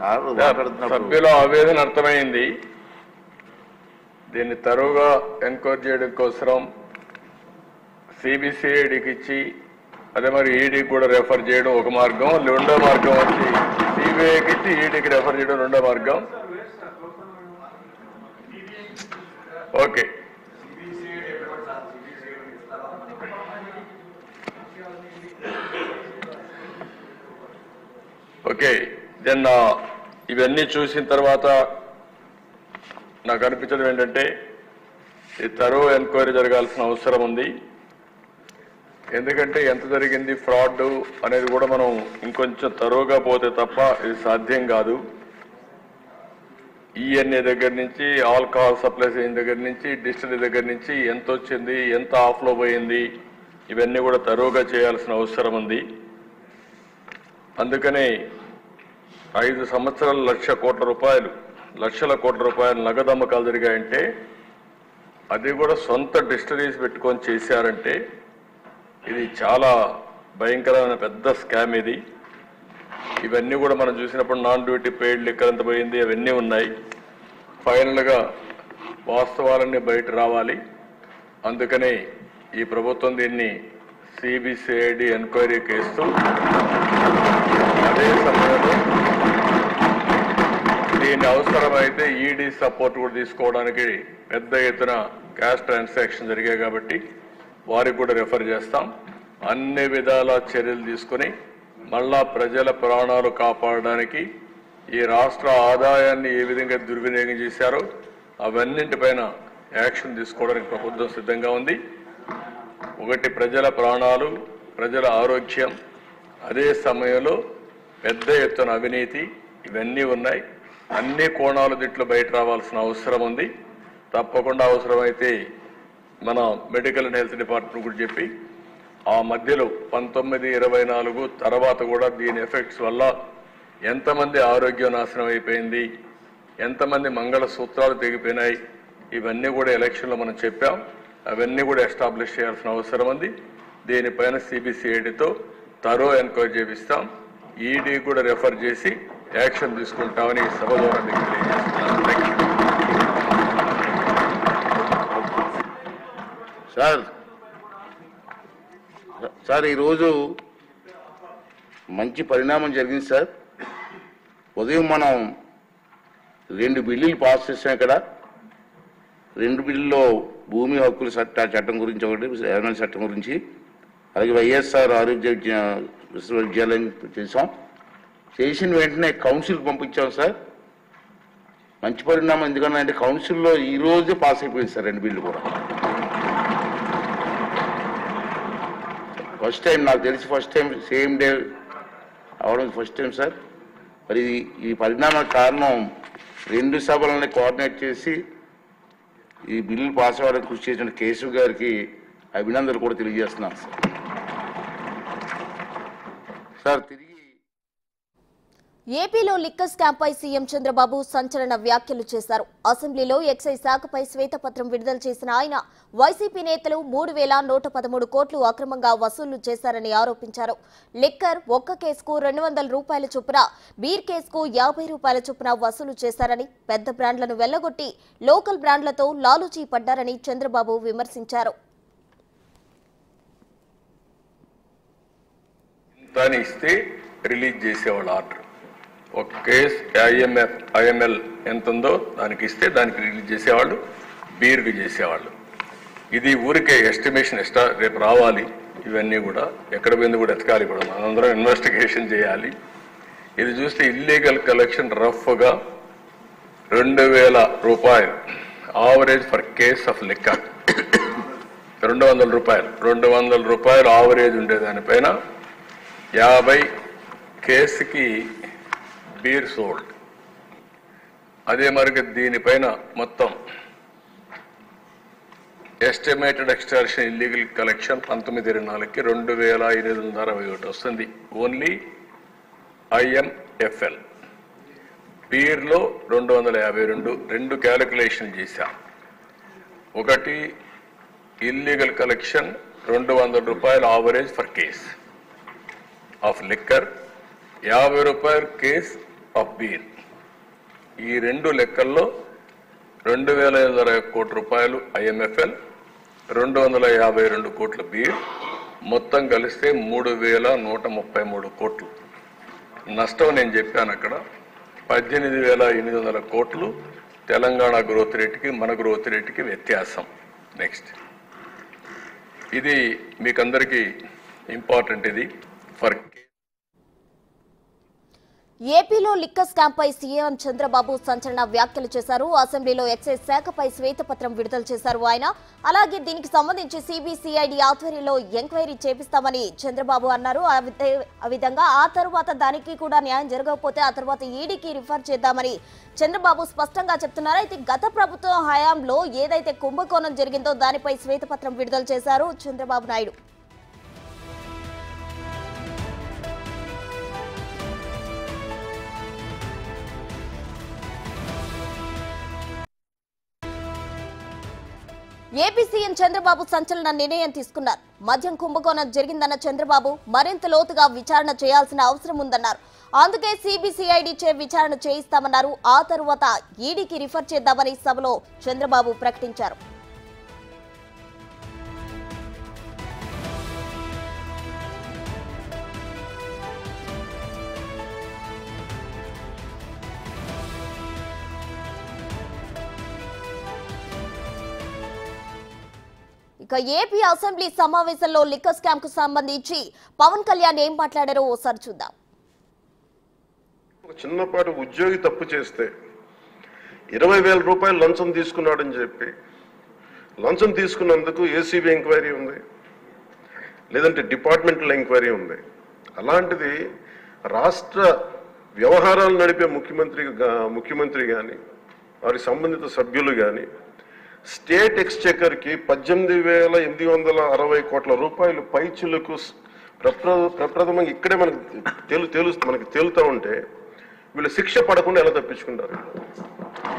సభ్యుల ఆవేదన అర్థమైంది. దీన్ని తరువుగా ఎంక్వైరీ చేయడం కోసం సిబిసిఐడికి ఇచ్చి అదే మరి ఈడీకి కూడా రెఫర్ చేయడం ఒక మార్గం, రెండో మార్గం వచ్చి సిబిఐకి ఇచ్చి ఈడీకి రెఫర్ చేయడం రెండో మార్గం. Okay, okay. దెన్ ఇవన్నీ చూసిన తర్వాత నాకు అనిపించడం ఏంటంటే ఈ తరువు ఎంక్వైరీ జరగాల్సిన అవసరం ఉంది. ఎందుకంటే ఎంత జరిగింది ఫ్రాడ్ అనేది కూడా మనం ఇంకొంచెం తరువుగా పోతే తప్ప ఇది సాధ్యం కాదు. ఈఎన్ఏ దగ్గర నుంచి, ఆల్కహాల్ సప్లైస్ అయిన దగ్గర నుంచి, డిస్టిలరీ దగ్గర నుంచి ఎంత వచ్చింది, ఎంత ఆఫ్లో పోయింది, ఇవన్నీ కూడా తరువుగా చేయాల్సిన అవసరం ఉంది. అందుకనే 5 సంవత్సరాలు లక్షల కోట్ల రూపాయలు నగదు అమ్మకాలు జరిగాయంటే అది కూడా సొంత డిస్టరీస్ పెట్టుకొని చేశారంటే ఇది చాలా భయంకరమైన పెద్ద స్కామ్ ఇది. ఇవన్నీ కూడా మనం చూసినప్పుడు నాన్ డ్యూటీ పెయిడ్ లిక్కర్ ఎంత పోయింది అవన్నీ ఉన్నాయి. ఫైనల్గా వాస్తవాలన్నీ బయట రావాలి. అందుకనే ఈ ప్రభుత్వం దీన్ని సిబిసిఐడి ఎంక్వైరీకి ఇస్తూ అదే సమయంలో దీని అవసరమైతే ఈడీ సపోర్ట్ కూడా తీసుకోవడానికి పెద్ద ఎత్తున క్యాష్ ట్రాన్సాక్షన్ జరిగాయి కాబట్టి వారికి కూడా రెఫర్ చేస్తాం. అన్ని విధాల చర్యలు తీసుకుని మళ్ళా ప్రజల ప్రాణాలు కాపాడడానికి ఈ రాష్ట్ర ఆదాయాన్ని ఏ విధంగా దుర్వినియోగం చేశారో అవన్నింటిపైన యాక్షన్ తీసుకోవడానికి ప్రభుత్వం సిద్ధంగా ఉంది. ఒకటి ప్రజల ప్రాణాలు, ప్రజల ఆరోగ్యం, అదే సమయంలో పెద్ద ఎత్తున అవినీతి ఇవన్నీ ఉన్నాయి. అన్ని కోణాలు దీంట్లో బయట రావాల్సిన అవసరం ఉంది. తప్పకుండా అవసరమైతే మన మెడికల్ అండ్ హెల్త్ డిపార్ట్మెంట్ కూడా చెప్పి ఆ మధ్యలో 1924 తర్వాత కూడా దీని ఎఫెక్ట్స్ వల్ల ఎంతమంది ఆరోగ్యం నాశనం అయిపోయింది, ఎంతమంది మంగళసూత్రాలు తెగిపోయినాయి, ఇవన్నీ కూడా ఎలక్షన్లో మనం చెప్పాం. అవన్నీ కూడా ఎస్టాబ్లిష్ చేయాల్సిన అవసరం ఉంది. దీనిపైన సిబిసిఐడితో తరో ఎంక్వైరీ చేపిస్తాం. ఈడీ కూడా రెఫర్ చేసి యాక్షన్ తీసుకుంటామని సభ ద్వారా మీకు తెలియజేస్తున్నాను. సార్ ఈరోజు మంచి పరిణామం జరిగింది సార్. ఉదయం మనం 2 బిల్లులు పాస్ చేసాం. ఇక్కడ 2 బిల్లుల్లో భూమి హక్కుల చట్టం గురించి ఒకటి, రెవెన్యూ చట్టం గురించి, అలాగే వైఎస్ఆర్ ఆరోగ్య విశ్వవిద్యాలయం చేసాం. చేసిన వెంటనే కౌన్సిల్కి పంపించాం సార్. మంచి పరిణామం. ఎందుకన్నా కౌన్సిల్లో ఈ రోజే పాస్ అయిపోయింది సార్ 2 బిల్లు కూడా. ఫస్ట్ టైం, నాకు తెలిసి ఫస్ట్ టైం సేమ్ డే అవడం ఫస్ట్ టైం సార్. మరి ఈ పరిణామానికి కారణం 2 సభలని కోఆర్డినేట్ చేసి ఈ బిల్లు పాస్ అవ్వడానికి కృషి చేసిన కేశవ్ గారికి అభినందనలు కూడా తెలియజేస్తున్నాను సార్. సార్ తిరిగి ఏపీలో లిక్కర్ స్కామ్పై సీఎం చంద్రబాబు సంచలన వ్యాఖ్యలు చేశారు. అసెంబ్లీలో ఎక్సైజ్ శాఖపై శ్వేతపత్రం విడుదల చేసిన ఆయన వైసీపీ నేతలు 3,113 కోట్లు అక్రమంగా వసూలు చేశారని ఆరోపించారు. లిక్కర్ ఒక్క కేసుకు 200 రూపాయల చొప్పున, బీర్ కేసుకు 50 రూపాయల చొప్పున వసూలు చేశారని, పెద్ద బ్రాండ్లను వెళ్లగొట్టి లోకల్ బ్రాండ్లతో లాలూచీ పడ్డారని చంద్రబాబు విమర్శించారు. ఒక కేసు ఐఎంఎల్ ఎంత ఉందో దానికి ఇస్తే దానికి రిలీజ్ చేసేవాళ్ళు, బీర్కి చేసేవాళ్ళు. ఇది ఊరికే ఎస్టిమేషన్ రేపు రావాలి. ఇవన్నీ కూడా ఎక్కడ పోయింది కూడా ఎతకాలి, కూడా మనందరం ఇన్వెస్టిగేషన్ చేయాలి. ఇది చూస్తే ఇల్లీగల్ కలెక్షన్ రఫ్గా 2,000 రూపాయలు average for case of liquor. 200 రూపాయలు ఆవరేజ్ ఉండేదానిపైన 50 కేసుకి బీర్ సోల్డ్. అదే మరి దీనిపైన మొత్తం ఎస్టిమేటెడ్ ఎక్స్ట్రాక్షన్ ఇల్లీగల్ కలెక్షన్ 1924కి 2,861 వస్తుంది. Only IMFL. బీర్లో 252. 2 క్యాలిక్యులేషన్ చేశాం. ఒకటి ఇల్లీగల్ కలెక్షన్ 200 రూపాయలు average for case of liquor, 50 రూపాయలు కేస్ ఆఫ్ బీర్. ఈ రెండు లెక్కల్లో 2,820 కోట్ల రూపాయలు IMFL, 252 కోట్ల బీర్, మొత్తం కలిస్తే 3,133 కోట్లు. నష్టం నేను చెప్పాను అక్కడ 18,800 కోట్లు తెలంగాణ గ్రోత్ రేటుకి మన గ్రోత్ రేటుకి వ్యత్యాసం. నెక్స్ట్, ఇది మీకందరికీ ఇంపార్టెంట్. ఇది ఫర్ ఏపీలో లిక్కర్ స్కామ్ పై సీఎం చంద్రబాబు సంచలన వ్యాఖ్యలు చేశారు. అసెంబ్లీలో ఎక్సైజ్ శాఖపై శ్వేతపత్రం విడుదల చేశారు ఆయన. అలాగే దీనికి సంబంధించి సిబిసిఐడి ఆధ్వర్యంలో ఎంక్వైరీ చేపిస్తామని చంద్రబాబు అన్నారు. ఆ విధంగా ఆ తర్వాత దానికి కూడా న్యాయం జరగకపోతే ఆ తర్వాత ఈడీకి రిఫర్ చేద్దామని చంద్రబాబు స్పష్టంగా చెప్తున్నారు. అయితే గత ప్రభుత్వం హయాంలో ఏదైతే కుంభకోణం జరిగిందో దానిపై శ్వేతపత్రం విడుదల చేశారు చంద్రబాబు నాయుడు. ఏపీ సీఎం చంద్రబాబు సంచలన నిర్ణయం తీసుకున్నారు. మద్యం కుంభకోణం జరిగిందన్న చంద్రబాబు మరింత లోతుగా విచారణ చేయాల్సిన అవసరం ఉందన్నారు. అందుకే సిబిసిఐడి చే విచారణ చేయిస్తామన్నారు. ఆ తరువాత ఈడీకి రిఫర్ చేద్దామని సభలో చంద్రబాబు ప్రకటించారు. ఇక ఏపీ అసెంబ్లీ సమావేశంలో లిక్కర్ స్కామ్ కు సంబంధించి పవన్ కళ్యాణ్ ఏం మాట్లాడారో ఓసారి చూద్దాం. ఒక చిన్నపాటి ఉద్యోగి తప్పు చేస్తే 20,000 రూపాయలు లంచం తీసుకున్నాడని చెప్పి లంచం తీసుకున్నందుకు ఏసీబీ ఎంక్వైరీ ఉంది, లేదంటే డిపార్ట్మెంటల్ ఎంక్వైరీ ఉంది. అలాంటిది రాష్ట్ర వ్యవహారాలు నడిపే ముఖ్యమంత్రి కానీ వారి సంబంధిత సభ్యులు కానీ స్టేట్ ఎక్స్చెకర్కి 18,860 కోట్ల రూపాయలు పైచులకు ప్రప్రథమంగా ఇక్కడే మనకి తేలుతూ ఉంటే వీళ్ళు శిక్ష పడకుండా ఎలా తప్పించుకుంటారు?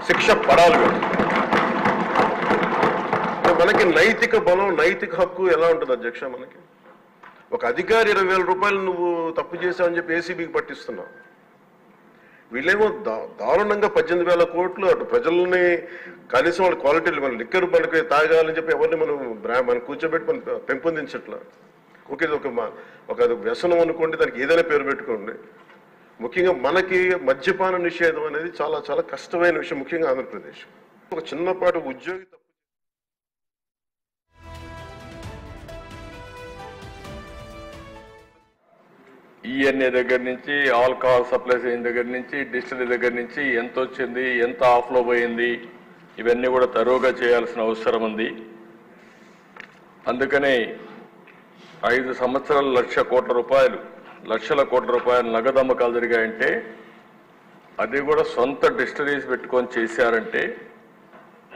శిక్ష పడాలి. మనకి నైతిక బలం, నైతిక హక్కు ఎలా ఉంటుంది అధ్యక్ష? మనకి ఒక అధికారి 20,000 రూపాయలు నువ్వు తప్పు చేశావని చెప్పి ఏసీబీకి పట్టిస్తున్నావు. వీళ్ళేమో దారుణంగా 18,000 కోట్లు అటు ప్రజల్ని కనీసం వాళ్ళ క్వాలిటీలు మన లిక్కర్ మనకి తాగాలని చెప్పి ఎవరిని మనం కూర్చోబెట్టి మనం పెంపొందించట్లా. ఓకే, ఒక వ్యసనం అనుకోండి, దానికి ఏదైనా పేరు పెట్టుకోండి. ముఖ్యంగా మనకి మద్యపాన నిషేధం అనేది చాలా చాలా కష్టమైన విషయం, ముఖ్యంగా ఆంధ్రప్రదేశ్. ఒక చిన్నపాటి ఉద్యోగి ఈఎన్ఏ దగ్గర నుంచి, ఆల్కహాల్ సప్లైస్ అయిన దగ్గర నుంచి, డిస్టిలరీ దగ్గర నుంచి ఎంత వచ్చింది, ఎంత ఆఫ్లో పోయింది, ఇవన్నీ కూడా తరువుగా చేయాల్సిన అవసరం ఉంది. అందుకనే 5 సంవత్సరాలు లక్షల కోట్ల రూపాయలు నగదు అమ్మకాలు జరిగాయంటే, అది కూడా సొంత డిస్టిలరీస్ పెట్టుకొని చేశారంటే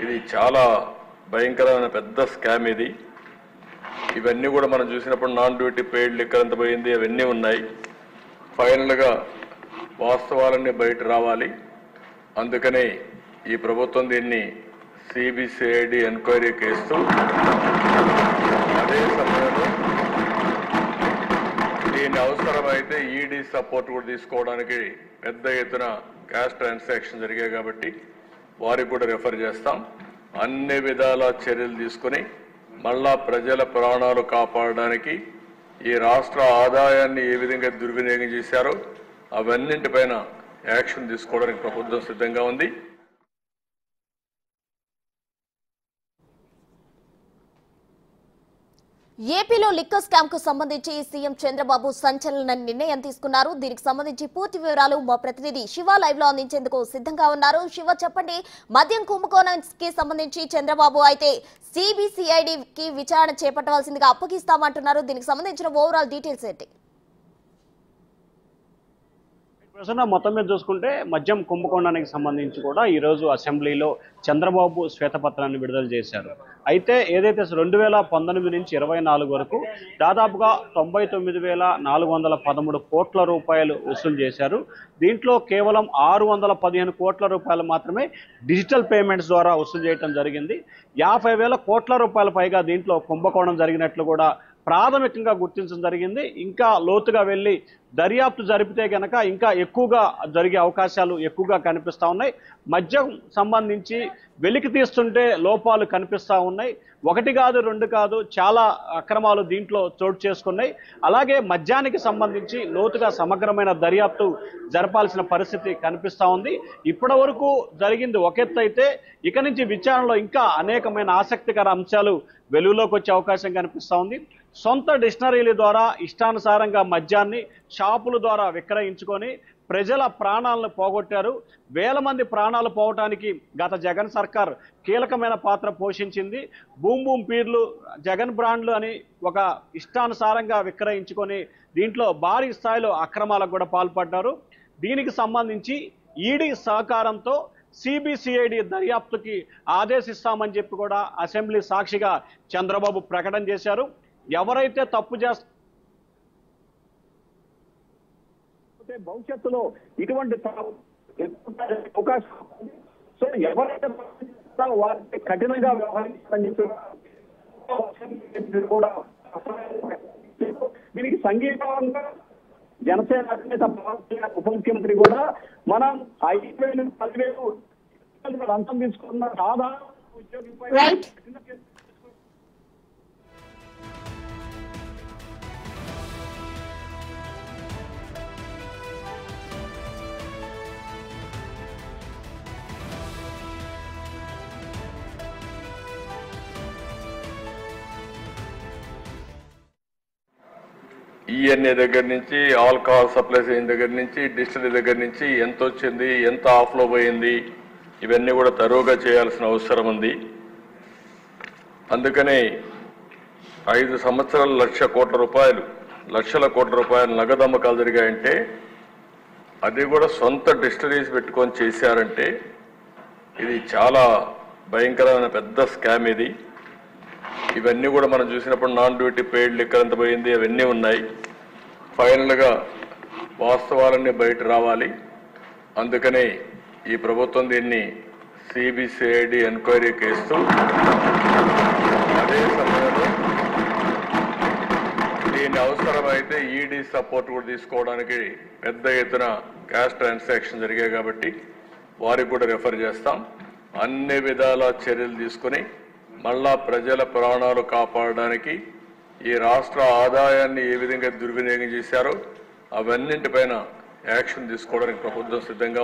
ఇది చాలా భయంకరమైన పెద్ద స్కామ్ ఇది. ఇవన్నీ కూడా మనం చూసినప్పుడు నాన్ డ్యూటీ పెయిడ్ లిక్కర్ ఎంత పోయింది అవన్నీ ఉన్నాయి. ఫైనల్గా వాస్తవాలన్నీ బయట రావాలి. అందుకనే ఈ ప్రభుత్వం దీన్ని సిబిసిఐడి ఎంక్వైరీకి ఇస్తూ అదే సమయంలో దీని అవసరమైతే ఈడీ సపోర్ట్ కూడా తీసుకోవడానికి పెద్ద ఎత్తున క్యాష్ ట్రాన్సాక్షన్ జరిగాయి కాబట్టి వారికి కూడా రెఫర్ చేస్తాం. అన్ని విధాల చర్యలు తీసుకుని మళ్ళా ప్రజల ప్రాణాలు కాపాడడానికి ఈ రాష్ట్ర ఆదాయాన్ని ఏ విధంగా దుర్వినియోగం చేశారో అవన్నింటిపైన యాక్షన్ తీసుకోవడానికి ప్రభుత్వం సిద్ధంగా ఉంది. ఏపీలో లిక్కర్ స్కామ్ కు సంబంధించి సీఎం చంద్రబాబు సంచలన నిర్ణయం తీసుకున్నారు. దీనికి సంబంధించి పూర్తి వివరాలు మా ప్రతినిధి శివ లైవ్ లో అందించేందుకు సిద్ధంగా ఉన్నారు. శివ, చెప్పండి, మద్యం కుంభకోణానికి సంబంధించి చంద్రబాబు అయితే సిబిసిఐడికి విచారణ చేపట్టవలసిందిగా అప్పగిస్తామంటున్నారు. దీనికి సంబంధించిన ఓవరాల్ డీటెయిల్స్ ఏంటి? మొత్తం మీద చూసుకుంటే మద్యం కుంభకోణానికి సంబంధించి కూడా ఈరోజు అసెంబ్లీలో చంద్రబాబు శ్వేతపత్రాన్ని విడుదల చేశారు. అయితే ఏదైతే 2019 నుంచి 24 వరకు దాదాపుగా 99,413 కోట్ల రూపాయలు వసూలు చేశారు. దీంట్లో కేవలం 615 కోట్ల రూపాయలు మాత్రమే డిజిటల్ పేమెంట్స్ ద్వారా వసూలు చేయడం జరిగింది. 50,000 కోట్ల రూపాయల పైగా దీంట్లో కుంభకోణం జరిగినట్లు కూడా ప్రాథమికంగా గుర్తించడం జరిగింది. ఇంకా లోతుగా వెళ్ళి దర్యాప్తు జరిపితే గనక ఇంకా ఎక్కువగా జరిగే అవకాశాలు ఎక్కువగా కనిపిస్తా ఉన్నాయి. మద్యం సంబంధించి వెలికి తీస్తుంటే లోపాలు కనిపిస్తా ఉన్నాయి. ఒకటి కాదు, రెండు కాదు, చాలా అక్రమాలు దీంట్లో చోటు చేసుకున్నాయి. అలాగే మద్యానికి సంబంధించి లోతుగా సమగ్రమైన దర్యాప్తు జరపాల్సిన పరిస్థితి కనిపిస్తా ఉంది. ఇప్పటి వరకు జరిగింది ఒక ఎత్తు అయితే ఇక నుంచి విచారణలో ఇంకా అనేకమైన ఆసక్తికర అంశాలు వెలుగులోకి వచ్చే అవకాశం కనిపిస్తా ఉంది. సొంత డిక్షనరీల ద్వారా ఇష్టానుసారంగా మద్యాన్ని షాపుల ద్వారా విక్రయించుకొని ప్రజల ప్రాణాలను పోగొట్టారు. వేల మంది ప్రాణాలు పోవటానికి గత జగన్ సర్కార్ కీలకమైన పాత్ర పోషించింది. బూమ్ బూమ్ పీర్లు, జగన్ బ్రాండ్లు అని ఒక ఇష్టానుసారంగా విక్రయించుకొని దీంట్లో భారీ స్థాయిలో అక్రమాలకు కూడా పాల్పడ్డారు. దీనికి సంబంధించి ఈడీ సహకారంతో సిబిసిఐడి దర్యాప్తుకి ఆదేశిస్తామని చెప్పి కూడా అసెంబ్లీ సాక్షిగా చంద్రబాబు ప్రకటన చేశారు. ఎవరైతే తప్పు చేస్తే భవిష్యత్తులో ఇటువంటి అవకాశం, సో ఎవరైతే వారికి కఠినంగా వ్యవహరించాలని చెప్పి కూడా దీనికి సంఘీభావంగా జనసేన అధినేత పవన్ కళ్యాణ్ ఉప ముఖ్యమంత్రి కూడా మనం 5,000 10,000 లంచం తీసుకున్న సాధారణ ఉద్యోగిపై ఈఎన్ఏ దగ్గర నుంచి, ఆల్కహాల్ సప్లైస్ అయిన దగ్గర నుంచి, డిస్టిలరీ దగ్గర నుంచి ఎంత వచ్చింది, ఎంత ఆఫ్లో పోయింది, ఇవన్నీ కూడా తరువుగా చేయాల్సిన అవసరం ఉంది. అందుకని 5 సంవత్సరాలు లక్షల కోట్ల రూపాయలు నగదు అమ్మకాలు జరిగాయంటే అది కూడా సొంత డిస్టిలరీస్ పెట్టుకొని చేశారంటే ఇది చాలా భయంకరమైన పెద్ద స్కామ్ ఇది. ఇవన్నీ కూడా మనం చూసినప్పుడు నాన్ డ్యూటీ పెయిడ్ లిక్కర్ ఎంత పోయింది అవన్నీ ఉన్నాయి. ఫైనల్గా వాస్తవాలన్నీ బయట రావాలి. అందుకనే ఈ ప్రభుత్వం దీన్ని సిబిసిఐడి ఎంక్వైరీకి ఇస్తూ అదే సమయంలో దీని అవసరమైతే ఈడీ సపోర్ట్ కూడా తీసుకోవడానికి పెద్ద ఎత్తున క్యాష్ ట్రాన్సాక్షన్ జరిగాయి కాబట్టి వారికి కూడా రెఫర్ చేస్తాం. అన్ని విధాల చర్యలు తీసుకుని మళ్ళా ప్రజల ప్రాణాలు కాపాడడానికి ఈ రాష్ట్ర ఆదాయాన్ని ఏ విధంగా దుర్వినియోగం చేశారో అవన్నింటిపైన యాక్షన్ తీసుకోవడానికి ప్రభుత్వం సిద్ధంగా